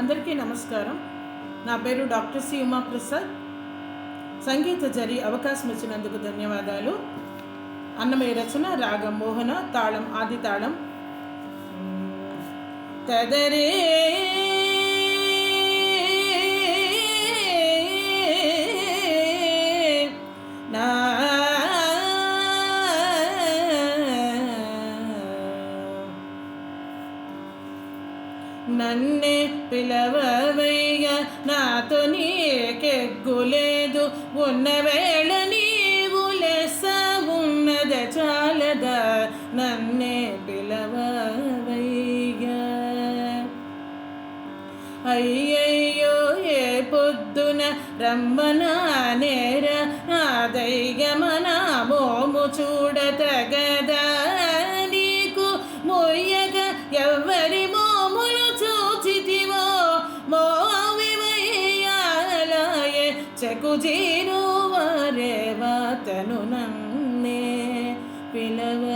అందరికీ నమస్కారం. నా పేరు డాక్టర్ సి ఉమాప్రసాద్. సంగీత జరి అవకాశం ఇచ్చినందుకు ధన్యవాదాలు. అన్నమయ్య రచన, రాగం మోహన, తాళం ఆది తాళం. తదరే నా నన్నే పిలవవయ్య, నాతో నీకెగ్గులేదు. ఉన్నవేళ నీవు లెస్స ఉన్నద చాలదా, నన్నే పిలవవయ్య. అయ్యయ్యో ఏ పొద్దున రమ్మనా నేర, ఆదయ్యమన మోము చూడతగదా, నీకు మొయ్యగ ఎవ్వరి మోములు చూచితివో మోవివయ్యాలయే. చెకుజీను వరేవతను నన్నే పిలవవయ్య.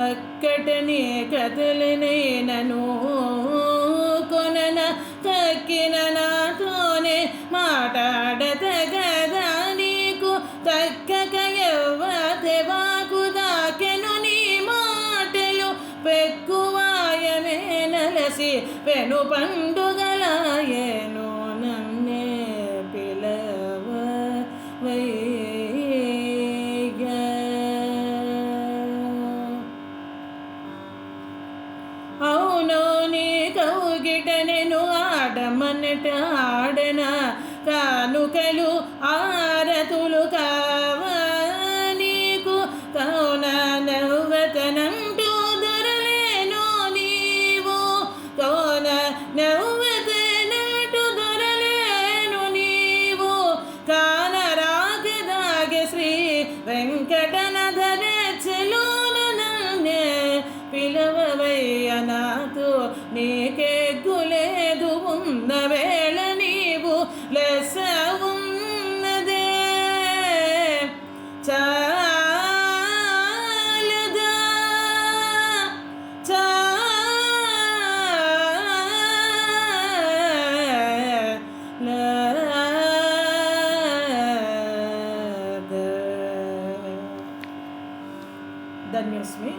అక్కటనే కథలనైనను కొనన తక్కిన నాతోనే మాట్లాడతగదా, నీకు తక్కక ఎవ్వతే వాకు దాకెను నీ మాటలు. పెక్కువాయమే నలసి పెను పండుగలాయను, నన్నే పిలవవయ్య. అవునో నీ కౌగిట నేను ఆడమన్నట ఆడన, కానుకలు ఆరతులు కావా నీకు. కౌన నవ్వతనంటూ దొరలేను నీవు, కౌన నవ్వతనంటూ దొరలేను నీవు. కాన రాగదాగే శ్రీ వెంకటనధరెచ్చలోన నన్నే పిలవవయ్య. నాతో నీకెగ్గులేదు, ఉన్న వేళ నీవు లెస్స ఉన్నదే చాలదా, ధన్యోస్మి.